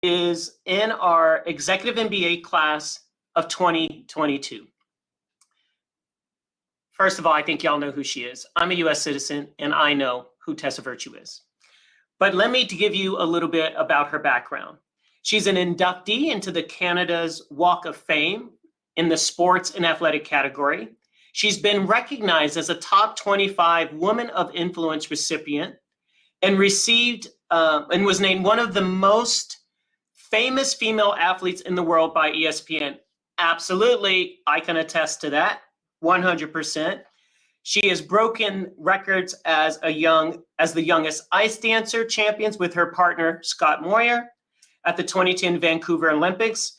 is in our Executive MBA class of 2022. First of all, I think y'all know who she is. I'm a US citizen and I know who Tessa Virtue is. But let me give you a little bit about her background. She's an inductee into the Canada's Walk of Fame in the sports and athletic category. She's been recognized as a top 25 Woman of Influence recipient and received and was named one of the most famous female athletes in the world by ESPN. Absolutely, I can attest to that, 100%. She has broken records as the youngest ice dancer champions with her partner, Scott Moir, at the 2010 Vancouver Olympics,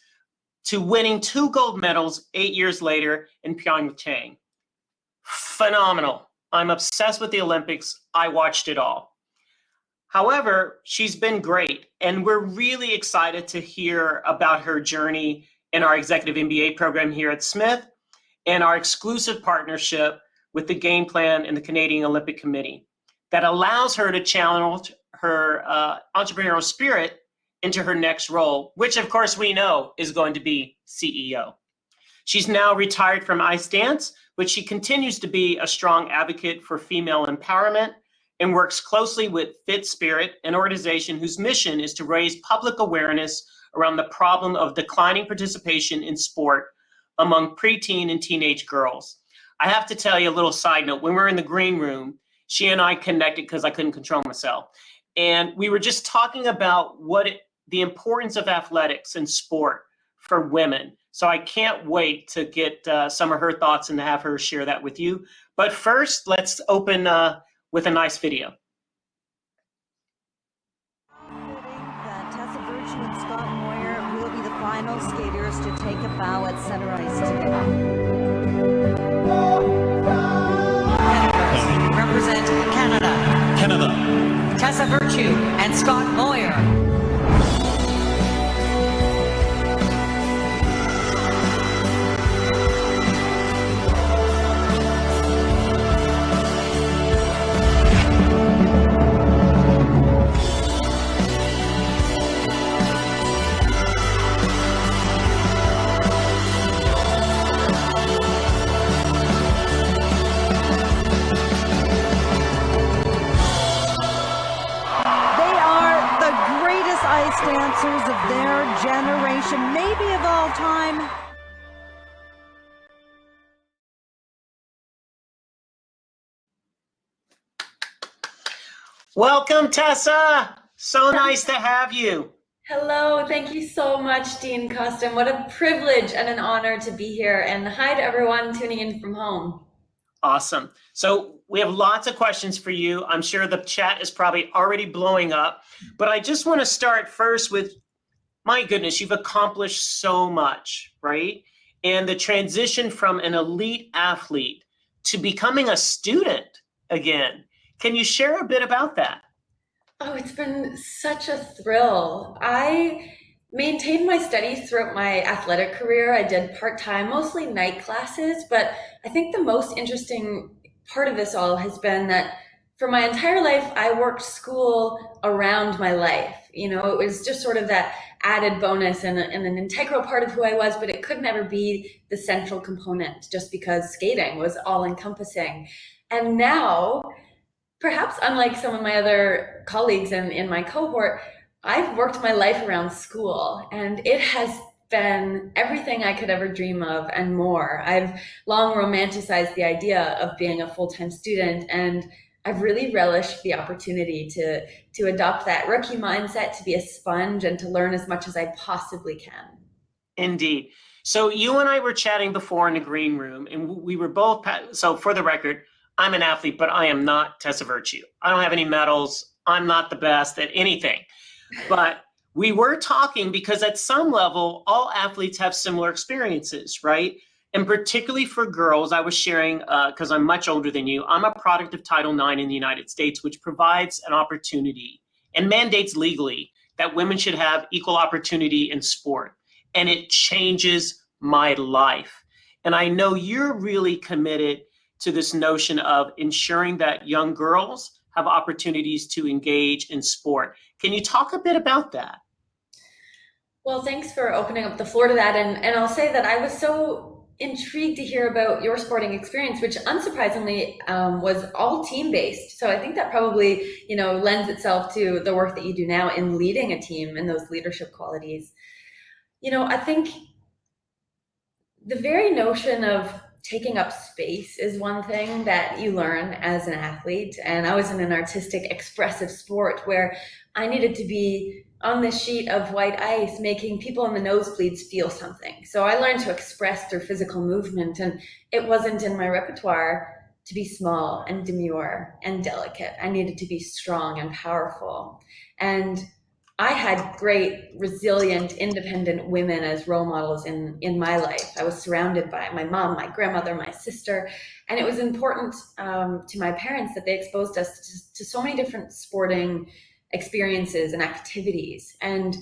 to winning 2 gold medals 8 years later in Pyeongchang. Phenomenal. I'm obsessed with the Olympics. I watched it all. However, she's been great, and we're really excited to hear about her journey in our Executive MBA program here at Smith and our exclusive partnership with the game plan and the Canadian Olympic Committee that allows her to channel her entrepreneurial spirit into her next role, which of course we know is going to be CEO. She's now retired from ice dance, but she continues to be a strong advocate for female empowerment and works closely with Fit Spirit, an organization whose mission is to raise public awareness around the problem of declining participation in sport among preteen and teenage girls. I have to tell you a little side note. When we were in the green room, she and I connected because I couldn't control myself. And we were just talking about the importance of athletics and sport for women. So I can't wait to get some of her thoughts and to have her share that with you. But first, let's open with a nice video. That Tessa Virtue and Scott Moir will be the final skaters to take a bow at center ice today. Represent Canada. Tessa Virtue and Scott Moir. Dancers of their generation, maybe of all time. Welcome, Tessa. So nice to have you. Hello, thank you so much, Dean Costin. What a privilege and an honor to be here. And hi to everyone tuning in from home. Awesome. So we have lots of questions for you. I'm sure the chat is probably already blowing up, but I just want to start first with, my goodness, you've accomplished so much, right? And the transition from an elite athlete to becoming a student again. Can you share a bit about that? Oh, it's been such a thrill. I maintained my studies throughout my athletic career. I did part-time, mostly night classes, but I think the most interesting part of this all has been that for my entire life, I worked school around my life. You know, it was just sort of that added bonus and an integral part of who I was, but it could never be the central component just because skating was all encompassing. And now, perhaps unlike some of my other colleagues in my cohort, I've worked my life around school, and it has been everything I could ever dream of and more. I've long romanticized the idea of being a full-time student, and I've really relished the opportunity to adopt that rookie mindset, to be a sponge and to learn as much as I possibly can. Indeed. So you and I were chatting before in the green room, and we were both, so for the record, I'm an athlete, but I am not Tessa Virtue. I don't have any medals. I'm not the best at anything. But we were talking because at some level, all athletes have similar experiences, right? And particularly for girls, I was sharing, because I'm much older than you, I'm a product of Title IX in the United States, which provides an opportunity and mandates legally that women should have equal opportunity in sport. And it changes my life. And I know you're really committed to this notion of ensuring that young girls have opportunities to engage in sport. Can you talk a bit about that? Well, thanks for opening up the floor to that. And I'll say that I was so intrigued to hear about your sporting experience, which unsurprisingly was all team based. So I think that probably, lends itself to the work that you do now in leading a team and those leadership qualities. I think the very notion of taking up space is one thing that you learn as an athlete. And I was in an artistic, expressive sport where I needed to be on this sheet of white ice, making people in the nosebleeds feel something. So I learned to express through physical movement, and it wasn't in my repertoire to be small and demure and delicate. I needed to be strong and powerful. And I had great, resilient, independent women as role models in my life. I was surrounded by my mom, my grandmother, my sister, and it was important to my parents that they exposed us to so many different sporting experiences and activities. And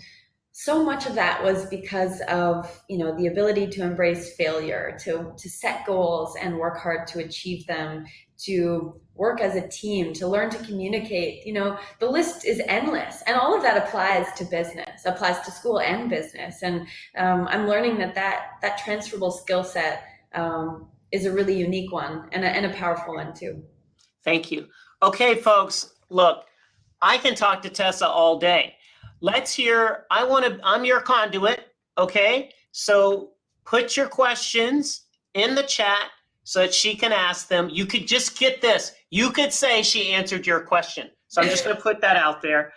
so much of that was because of the ability to embrace failure, to set goals and work hard to achieve them, to work as a team, to learn to communicate. The list is endless, and all of that applies to business, applies to school and business. And I'm learning that transferable skill set is a really unique one and a powerful one too. Thank you. Okay, folks, look, I can talk to Tessa all day. Let's hear, I'm your conduit, okay? So put your questions in the chat so that she can ask them. You could just get this. You could say she answered your question. So I'm just gonna put that out there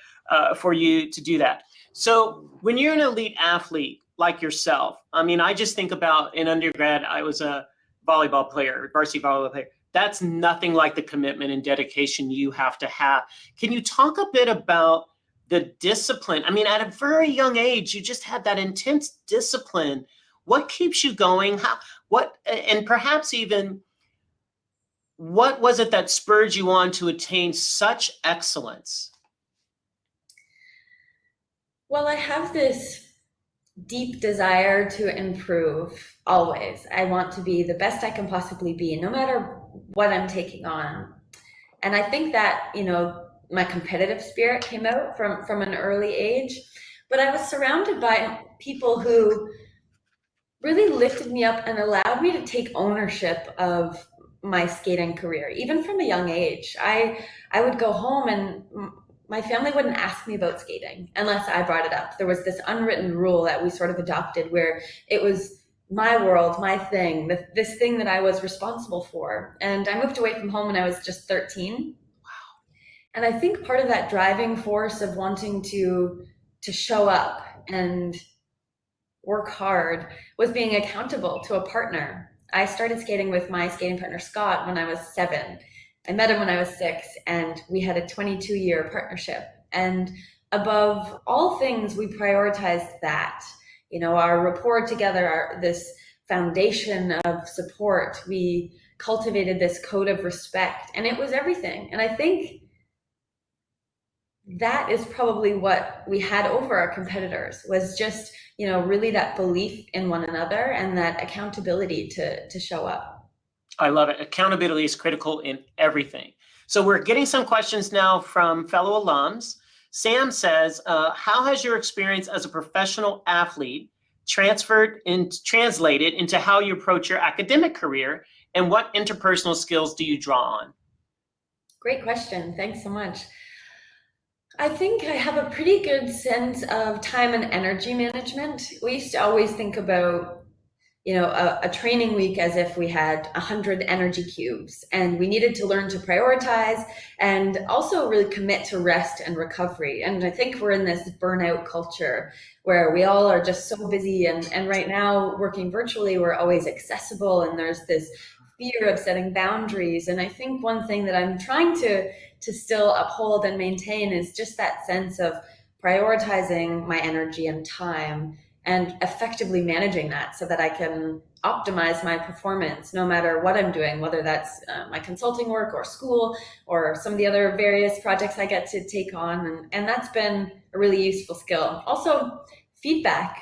for you to do that. So when you're an elite athlete like yourself, I just think about in undergrad, I was a volleyball player, varsity volleyball player. That's nothing like the commitment and dedication you have to have. Can you talk a bit about the discipline? At a very young age, you just had that intense discipline. What keeps you going? And perhaps even, what was it that spurred you on to attain such excellence? Well, I have this deep desire to improve always. I want to be the best I can possibly be, no matter what I'm taking on. And I think that, my competitive spirit came out from an early age, but I was surrounded by people who really lifted me up and allowed me to take ownership of my skating career, even from a young age. I would go home and my family wouldn't ask me about skating unless I brought it up. There was this unwritten rule that we sort of adopted where it was my world, my thing, this thing that I was responsible for. And I moved away from home when I was just 13. And I think part of that driving force of wanting to show up and work hard was being accountable to a partner. I started skating with my skating partner, Scott, when I was 7. I met him when I was 6, and we had a 22-year partnership. And above all things, we prioritized that. Our rapport together, this foundation of support. We cultivated this code of respect, and it was everything. And I think that is probably what we had over our competitors, was just, really that belief in one another and that accountability to show up. I love it. Accountability is critical in everything. So we're getting some questions now from fellow alums. Sam says, how has your experience as a professional athlete translated into how you approach your academic career, and what interpersonal skills do you draw on? Great question. Thanks so much. I think I have a pretty good sense of time and energy management. We used to always think about, a training week as if we had 100 energy cubes, and we needed to learn to prioritize and also really commit to rest and recovery. And I think we're in this burnout culture where we all are just so busy. And right now, working virtually, we're always accessible, and there's this fear of setting boundaries. And I think one thing that I'm trying to still uphold and maintain is just that sense of prioritizing my energy and time and effectively managing that so that I can optimize my performance no matter what I'm doing, whether that's my consulting work or school or some of the other various projects I get to take on. And that's been a really useful skill. Also, feedback.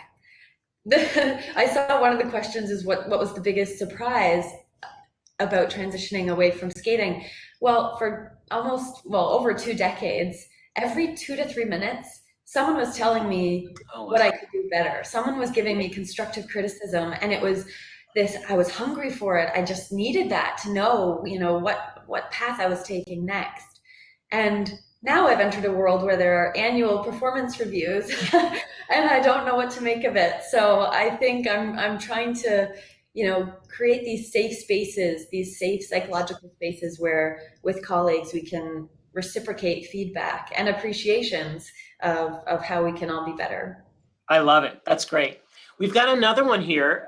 I saw one of the questions is what was the biggest surprise about transitioning away from skating? Well, for over 2 decades, every 2 to 3 minutes, someone was telling me Oh, what wow. I could do better. Someone was giving me constructive criticism, and it was this, I was hungry for it. I just needed that to know, what path I was taking next. And now I've entered a world where there are annual performance reviews and I don't know what to make of it. So I think I'm trying to, create these safe spaces, these safe psychological spaces where with colleagues we can reciprocate feedback and appreciations of how we can all be better. I love it. That's great. We've got another one here,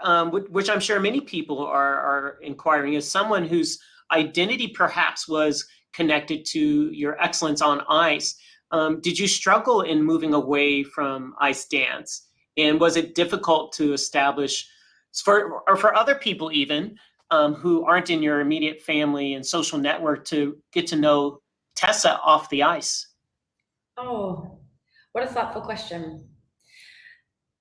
which I'm sure many people are inquiring, is someone whose identity perhaps was connected to your excellence on ice. Did you struggle in moving away from ice dance? And was it difficult to establish, for other people even, who aren't in your immediate family and social network, to get to know Tessa off the ice? Oh, what a thoughtful question.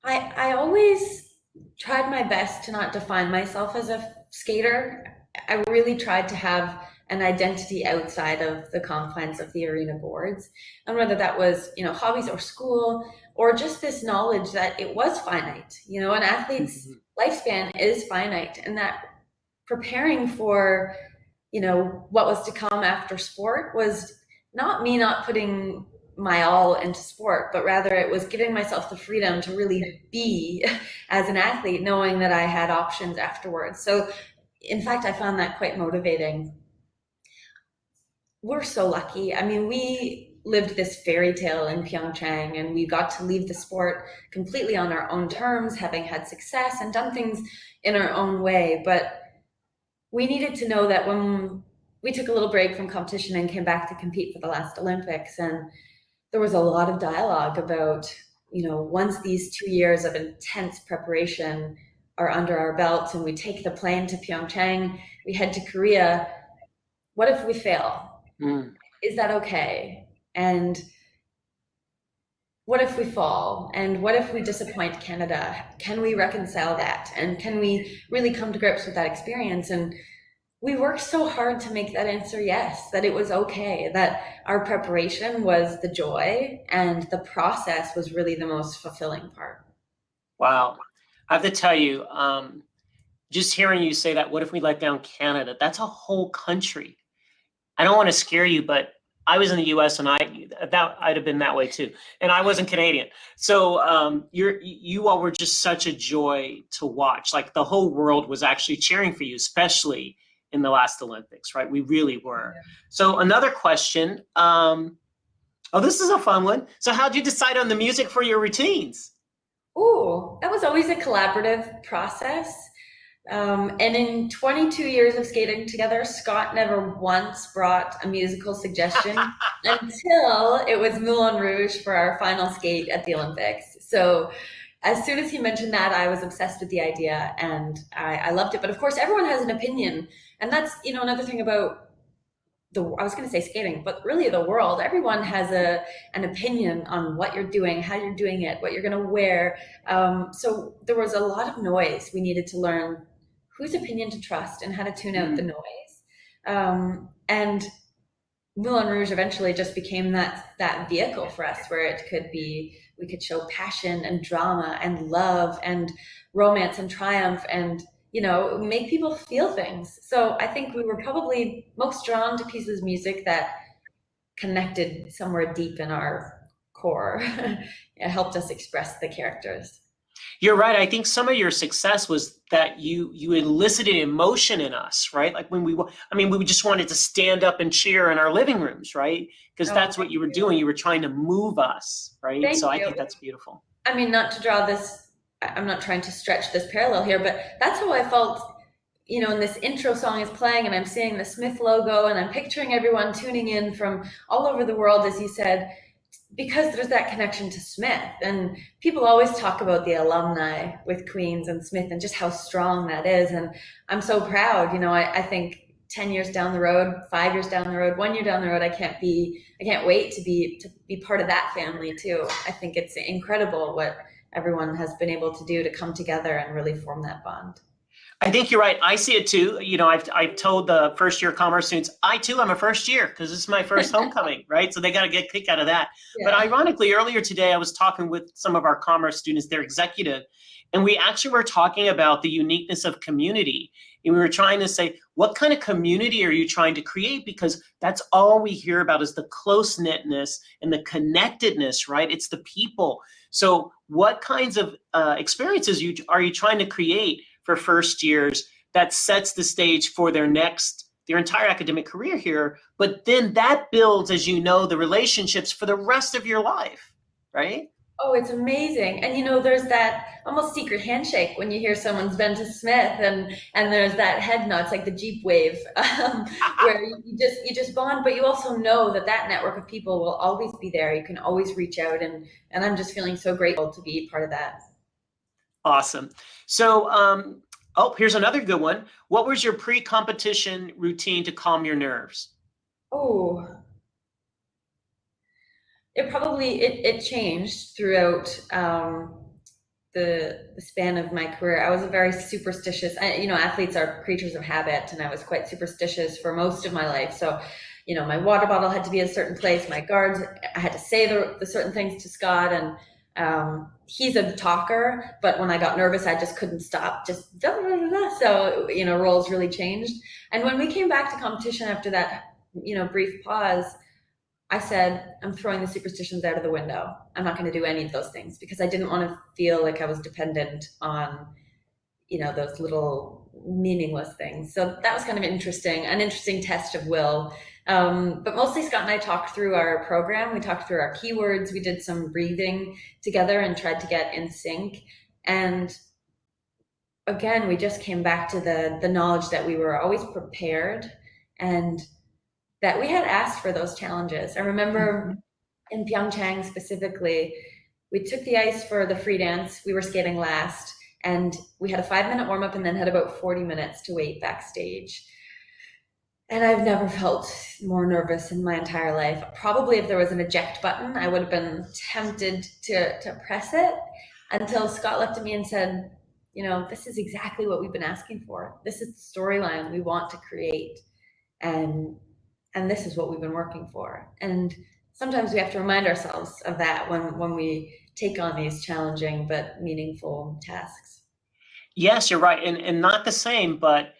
I always tried my best to not define myself as a skater. I really tried to have an identity outside of the confines of the arena boards. And whether that was, hobbies or school, or just this knowledge that it was finite. An athlete's lifespan is finite, and that preparing for, what was to come after sport was not me not putting my all into sport, but rather it was giving myself the freedom to really be as an athlete, knowing that I had options afterwards. So, in fact, I found that quite motivating. We're so lucky. I mean, we lived this fairy tale in Pyeongchang, and we got to leave the sport completely on our own terms, having had success and done things in our own way. But we needed to know that when we took a little break from competition and came back to compete for the last Olympics, and there was a lot of dialogue about, once these 2 years of intense preparation are under our belts and we take the plane to Pyeongchang, we head to Korea, what if we fail? Mm. Is that okay? And what if we fall? And what if we disappoint Canada? Can we reconcile that? And can we really come to grips with that experience? And we worked so hard to make that answer yes, that it was okay, that our preparation was the joy and the process was really the most fulfilling part. Wow. I have to tell you, just hearing you say that, what if we let down Canada? That's a whole country. I don't want to scare you, but I was in the US and I'd have been that way too. And I wasn't Canadian. So you all were just such a joy to watch. Like the whole world was actually cheering for you, especially in the last Olympics, right? We really were. Yeah. So another question. This is a fun one. So how'd you decide on the music for your routines? Ooh, that was always a collaborative process. And in 22 years of skating together, Scott never once brought a musical suggestion until it was Moulin Rouge for our final skate at the Olympics. So as soon as he mentioned that, I was obsessed with the idea and I loved it. But of course, everyone has an opinion. And that's, another thing about I was going to say skating, but really the world. Everyone has an opinion on what you're doing, how you're doing it, what you're going to wear. So there was a lot of noise. We needed to learn whose opinion to trust and how to tune out the noise. And Moulin Rouge eventually just became that vehicle for us, where we could show passion and drama and love and romance and triumph and make people feel things. So I think we were probably most drawn to pieces of music that connected somewhere deep in our core. It helped us express the characters. You're right. I think some of your success was that you elicited emotion in us, right? Like when we just wanted to stand up and cheer in our living rooms, right? Because that's what you were doing. You were trying to move us, right? Thank So I you. think that's beautiful. I mean, not to draw this, I'm not trying to stretch this parallel here, but that's how I felt, and this intro song is playing and I'm seeing the Smith logo and I'm picturing everyone tuning in from all over the world, as you said, because there's that connection to Smith. And people always talk about the alumni with Queens and Smith and just how strong that is. And I'm so proud. I think 10 years down the road, 5 years down the road, 1 year down the road, I can't wait to be part of that family too. I think it's incredible what everyone has been able to do to come together and really form that bond. I think you're right. I see it too. I've told the first year commerce students, I too am a first year because this is my first homecoming, right? So they got to get a kick out of that. But Yeah. ironically, earlier today, I was talking with some of our commerce students, they're executive, and we actually were talking about the uniqueness of community. And we were trying to say, what kind of community are you trying to create? Because that's all we hear about is the close knitness and the connectedness, right? It's the people. So what kinds of experiences are you trying to create for first years that sets the stage for their entire academic career here? But then that builds, as you know, the relationships for the rest of your life, right? Oh, it's amazing. And there's that almost secret handshake when you hear someone's been to Smith, and there's that head nod. It's like the Jeep wave, where you just bond, but you also know that that network of people will always be there. You can always reach out, and I'm just feeling so grateful to be part of that. Awesome. So, here's another good one. What was your pre-competition routine to calm your nerves? Oh, it changed throughout the span of my career. I was a very superstitious. Athletes are creatures of habit, and I was quite superstitious for most of my life. So, my water bottle had to be a certain place. My guards, I had to say the certain things to Scott, and he's a talker, but when I got nervous, I just couldn't stop. Just da, da, da, da. So roles really changed. And when we came back to competition after that, brief pause, I said, I'm throwing the superstitions out of the window. I'm not going to do any of those things because I didn't want to feel like I was dependent on, those little meaningless things. So that was kind of an interesting test of will. But mostly Scott and I talked through our program. We talked through our keywords. We did some breathing together and tried to get in sync. And again, we just came back to the knowledge that we were always prepared and that we had asked for those challenges. I remember in Pyeongchang specifically, we took the ice for the free dance. We were skating last, and we had a 5-minute warm up and then had about 40 minutes to wait backstage. And I've never felt more nervous in my entire life. Probably if there was an eject button, I would have been tempted to press it until Scott looked at me and said, this is exactly what we've been asking for. This is the storyline we want to create. And this is what we've been working for. And sometimes we have to remind ourselves of that when we take on these challenging but meaningful tasks. Yes, you're right. And not the same, but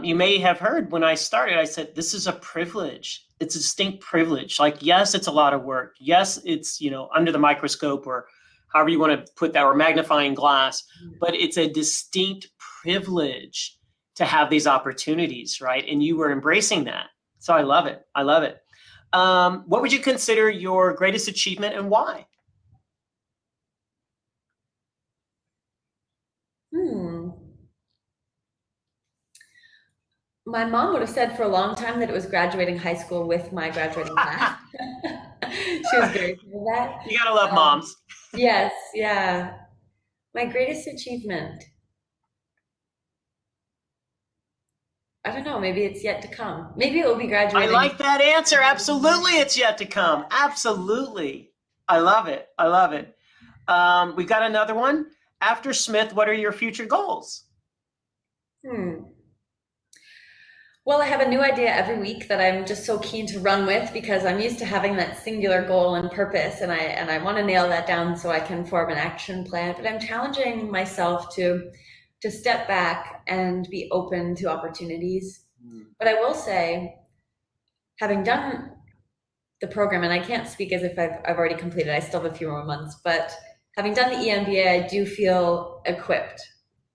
you may have heard when I started, I said, this is a privilege. It's a distinct privilege. Like, yes, it's a lot of work. Yes, it's, under the microscope or however you want to put that, or magnifying glass, but it's a distinct privilege to have these opportunities, right? And you were embracing that. So I love it. I love it. What would you consider your greatest achievement and why? My mom would have said for a long time that it was graduating high school with my graduating class. She was very proud of that. You gotta love moms. Yes, yeah. My greatest achievement. I don't know, maybe it's yet to come. Maybe it will be I graduating. like that answer. Absolutely, it's yet to come. Absolutely. I love it. I love it. We've got another one. After Smith, what are your future goals? Well, I have a new idea every week that I'm just so keen to run with because I'm used to having that singular goal and purpose, and I want to nail that down so I can form an action plan. But I'm challenging myself to step back and be open to opportunities. But I will say, having done the program, and I can't speak as if I've already completed, I still have a few more months, but having done the EMBA, I do feel equipped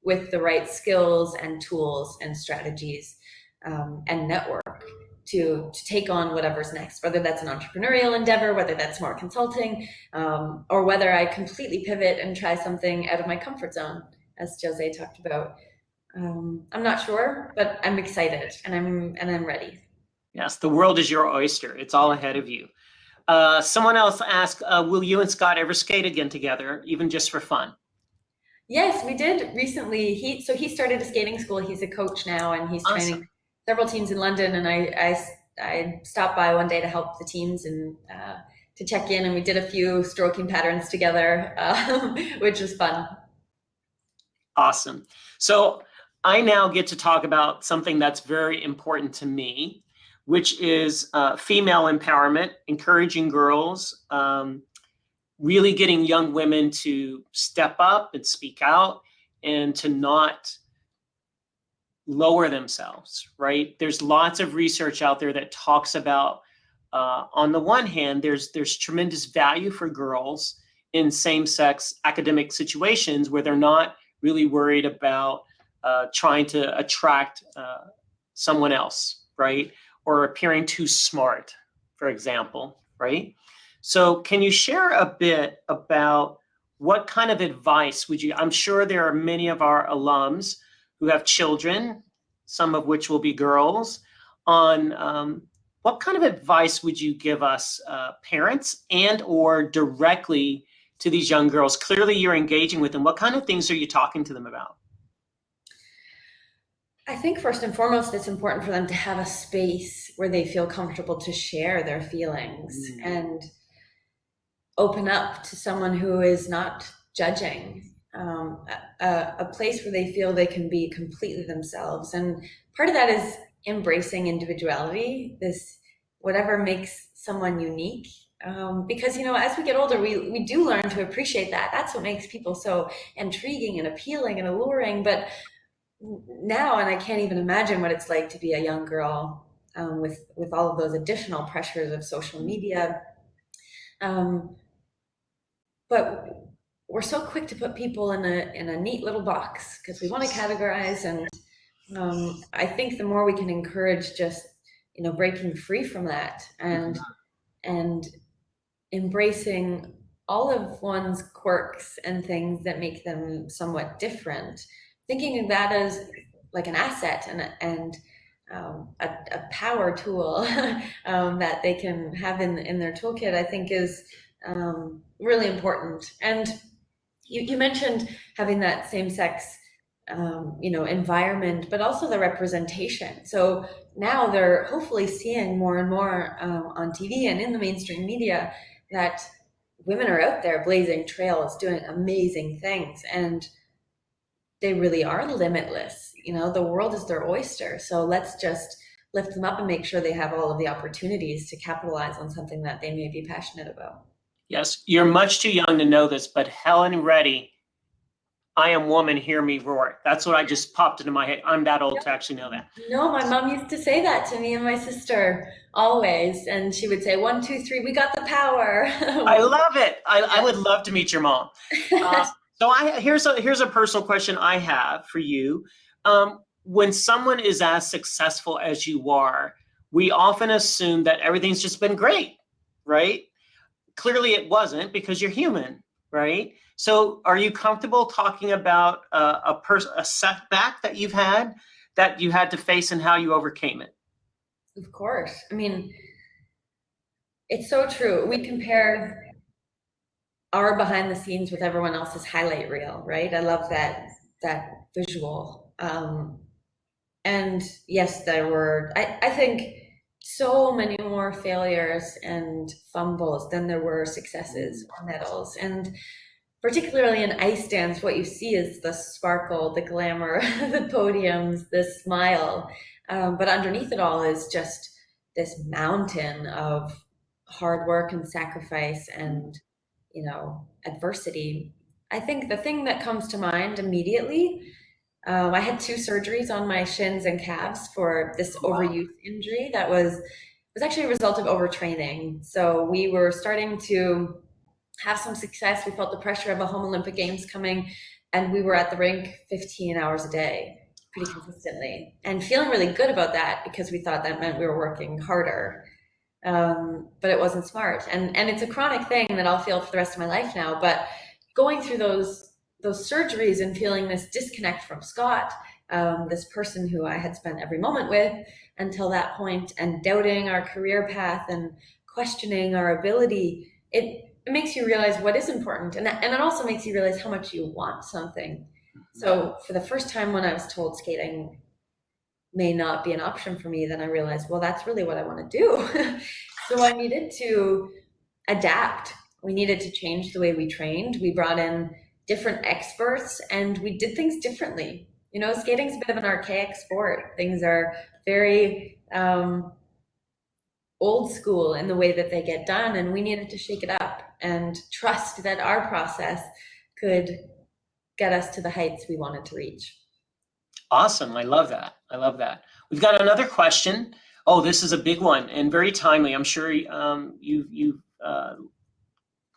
with the right skills and tools and strategies and network to take on whatever's next, whether that's an entrepreneurial endeavor, whether that's more consulting, or whether I completely pivot and try something out of my comfort zone, as Jose talked about. I'm not sure, but I'm excited and I'm ready. Yes, the world is your oyster. It's all ahead of you. Someone else asked, will you and Scott ever skate again together, even just for fun? Yes, we did recently. He started a skating school. He's a coach now, and he's training several teams in London. And I stopped by one day to help the teams and to check in, and we did a few stroking patterns together, which was fun. Awesome. So I now get to talk about something that's very important to me, which is female empowerment, encouraging girls, really getting young women to step up and speak out and to not lower themselves, right? There's lots of research out there that talks about, on the one hand, there's tremendous value for girls in same-sex academic situations where they're not really worried about trying to attract someone else, right? Or appearing too smart, for example, right? So can you share a bit about what kind of advice would you, I'm sure there are many of our alums who have children, some of which will be girls, on what kind of advice would you give us parents and or directly to these young girls? Clearly you're engaging with them. What kind of things are you talking to them about? I think first and foremost, it's important for them to have a space where they feel comfortable to share their feelings and open up to someone who is not judging, a place where they feel they can be completely themselves. And part of that is embracing individuality, this whatever makes someone unique. Because, as we get older, we do learn to appreciate that. That's what makes people so intriguing and appealing and alluring. But now, and I can't even imagine what it's like to be a young girl with all of those additional pressures of social media. But we're so quick to put people in a neat little box because we want to categorize. And I think the more we can encourage just breaking free from that and embracing all of one's quirks and things that make them somewhat different, thinking of that as like an asset and a power tool that they can have in their toolkit, I think is really important. And you mentioned having that same-sex environment, but also the representation. So now they're hopefully seeing more and more on TV and in the mainstream media that women are out there blazing trails, doing amazing things, and they really are limitless. The world is their oyster. So let's just lift them up and make sure they have all of the opportunities to capitalize on something that they may be passionate about. Yes, you're much too young to know this, but Helen Reddy, I am woman, hear me roar. That's what I just popped into my head. I'm that old to actually know that. No, my mom used to say that to me and my sister always. And she would say, 1, 2, 3, we got the power. I love it. I would love to meet your mom. So here's a personal question I have for you. When someone is as successful as you are, we often assume that everything's just been great, right? Clearly it wasn't, because you're human, right? So are you comfortable talking about a setback that you've had that you had to face and how you overcame it? Of course. I mean, it's so true. We compare our behind the scenes with everyone else's highlight reel, right? I love that visual. And yes, there were, I think, so many more failures and fumbles than there were successes or medals. And particularly in ice dance, what you see is the sparkle, the glamour, the podiums, the smile. But underneath it all is just this mountain of hard work and sacrifice and, adversity. I think the thing that comes to mind immediately, I had 2 surgeries on my shins and calves for this overuse injury that was actually a result of overtraining. So we were starting to have some success. We felt the pressure of a home Olympic Games coming, and we were at the rink 15 hours a day pretty consistently and feeling really good about that because we thought that meant we were working harder. But it wasn't smart. And it's a chronic thing that I'll feel for the rest of my life now. But going through those surgeries and feeling this disconnect from Scott, this person who I had spent every moment with until that point, and doubting our career path and questioning our ability, it makes you realize what is important. And it also makes you realize how much you want something. So for the first time when I was told skating may not be an option for me, then I realized, well, that's really what I want to do. So I needed to adapt. We needed to change the way we trained. We brought in different experts and we did things differently. You know, skating's a bit of an archaic sport. Things are very old school in the way that they get done, and we needed to shake it up and trust that our process could get us to the heights we wanted to reach. Awesome. I love that. I love that. We've got another question. Oh, this is a big one and very timely. I'm sure you've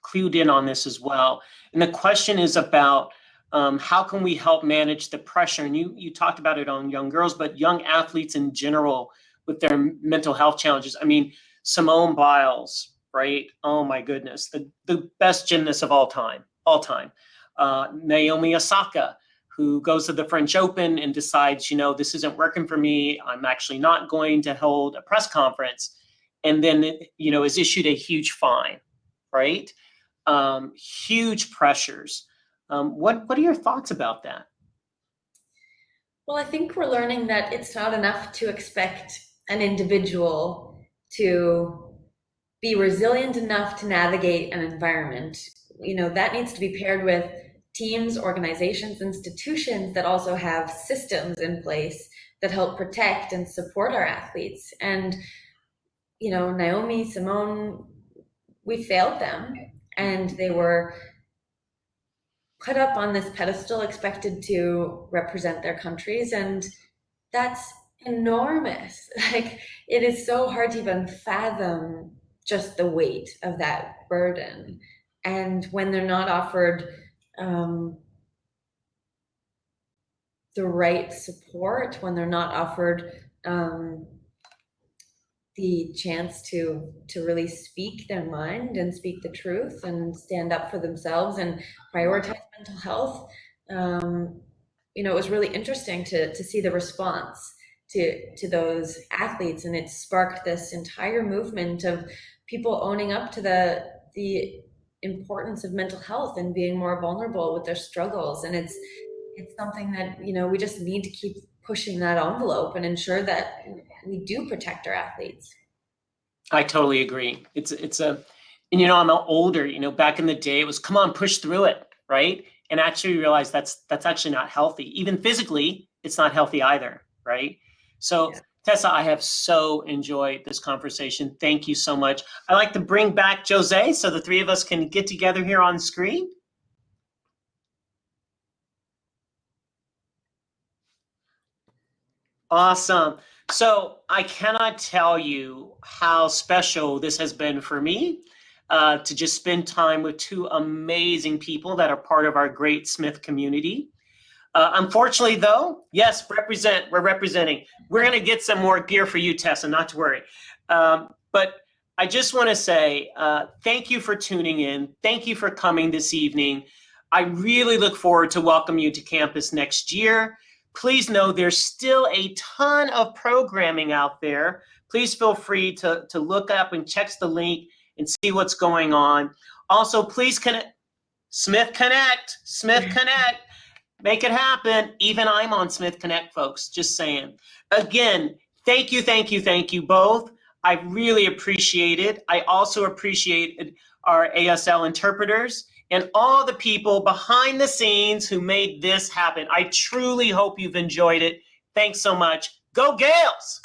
clued in on this as well. And the question is about how can we help manage the pressure? And you talked about it on young girls, but young athletes in general with their mental health challenges. I mean, Simone Biles, right? Oh my goodness, the best gymnast of all time, all time. Naomi Osaka, who goes to the French Open and decides, you know, this isn't working for me. I'm actually not going to hold a press conference, and then, you know, is issued a huge fine, right? Huge pressures. What are your thoughts about that? Well, I think we're learning that it's not enough to expect an individual to be resilient enough to navigate an environment. You know, that needs to be paired with teams, organizations, institutions that also have systems in place that help protect and support our athletes. And, you know, Naomi, Simone, we failed them, and they were put up on this pedestal, expected to represent their countries. And that's enormous. Like, it is so hard to even fathom just the weight of that burden. And when they're not offered the right support, when they're not offered the chance to really speak their mind and speak the truth and stand up for themselves and prioritize mental health, you know, it was really interesting to see the response to those athletes, and it sparked this entire movement of people owning up to the importance of mental health and being more vulnerable with their struggles. And it's something that, you know, we just need to keep pushing that envelope and ensure that we do protect our athletes. I totally agree. And you know, I'm older, you know, back in the day it was, come on, push through it, right? And actually realize that's actually not healthy. Even physically, it's not healthy either, right? So, yeah. Tessa, I have so enjoyed this conversation. Thank you so much. I'd like to bring back Jose so the three of us can get together here on screen. Awesome. So I cannot tell you how special this has been for me to just spend time with two amazing people that are part of our great Smith community. Unfortunately, though, yes, we're representing. We're going to get some more gear for you, Tessa, not to worry. But I just want to say thank you for tuning in. Thank you for coming this evening. I really look forward to welcome you to campus next year. Please know there's still a ton of programming out there. Please feel free to look up and check the link and see what's going on. Also, please connect, Smith Connect, make it happen. Even I'm on Smith Connect, folks, just saying. Again, thank you both. I really appreciate it. I also appreciate our ASL interpreters and all the people behind the scenes who made this happen. I truly hope you've enjoyed it. Thanks so much. Go Gales!